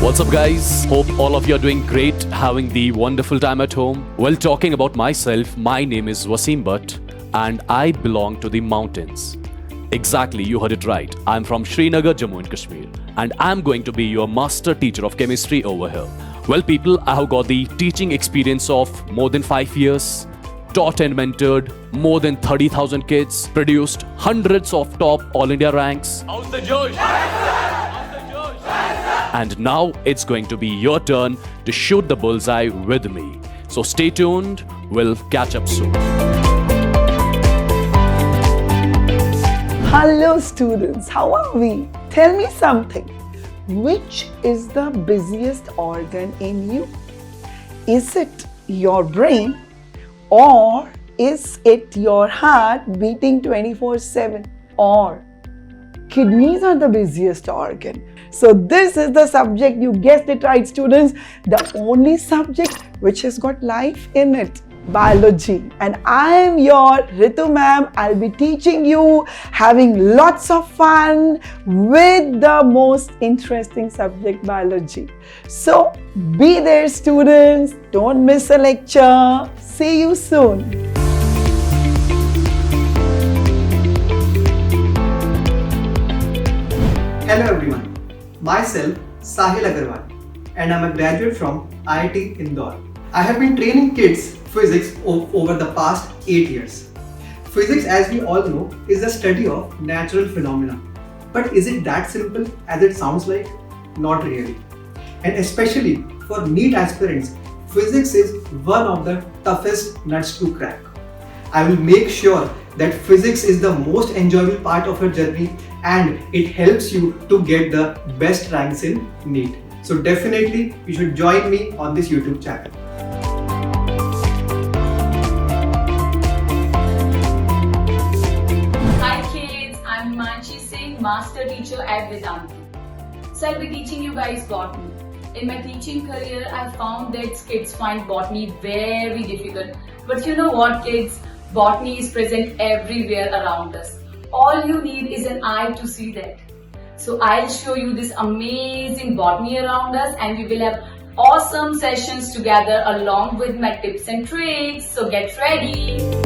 What's up, guys? Hope all of you are doing great, having the wonderful time at home. Well, talking about myself, my name is Wasim Bhatt and I belong to the mountains. Exactly, you heard it right. I'm from Srinagar, Jammu and Kashmir, and I'm going to be your master teacher of chemistry over here. Well, people, I have got the teaching experience of more than 5 years, taught and mentored more than 30,000 kids, produced hundreds of top All India ranks. How's the Josh? And now it's going to be your turn to shoot the bullseye with me. So stay tuned, we'll catch up soon. Hello students, how are we? Tell me something. Which is the busiest organ in you? Is it your brain or is it your heart beating 24/7? Or kidneys are the busiest organ? So this is the subject, you guessed it right students, the only subject which has got life in it. Biology. And I am your Ritu ma'am. I'll be teaching you, having lots of fun with the most interesting subject, biology. So be there students, don't miss a lecture. See you soon. Hello everyone, myself Sahil Agarwal and I'm a graduate from IIT Indore. I have been training kids physics over the past 8 years. Physics, as we all know, is the study of natural phenomena. But is it that simple as it sounds like? Not really. And especially for NEET aspirants, physics is one of the toughest nuts to crack. I will make sure that physics is the most enjoyable part of your journey and it helps you to get the best ranks in NEET. So definitely you should join me on this YouTube channel. Master teacher at Vedantu. So I'll be teaching you guys botany. In my teaching career, I found that kids find botany very difficult. But you know what, kids? Botany is present everywhere around us. All you need is an eye to see that. So I'll show you this amazing botany around us and we will have awesome sessions together along with my tips and tricks. So get ready.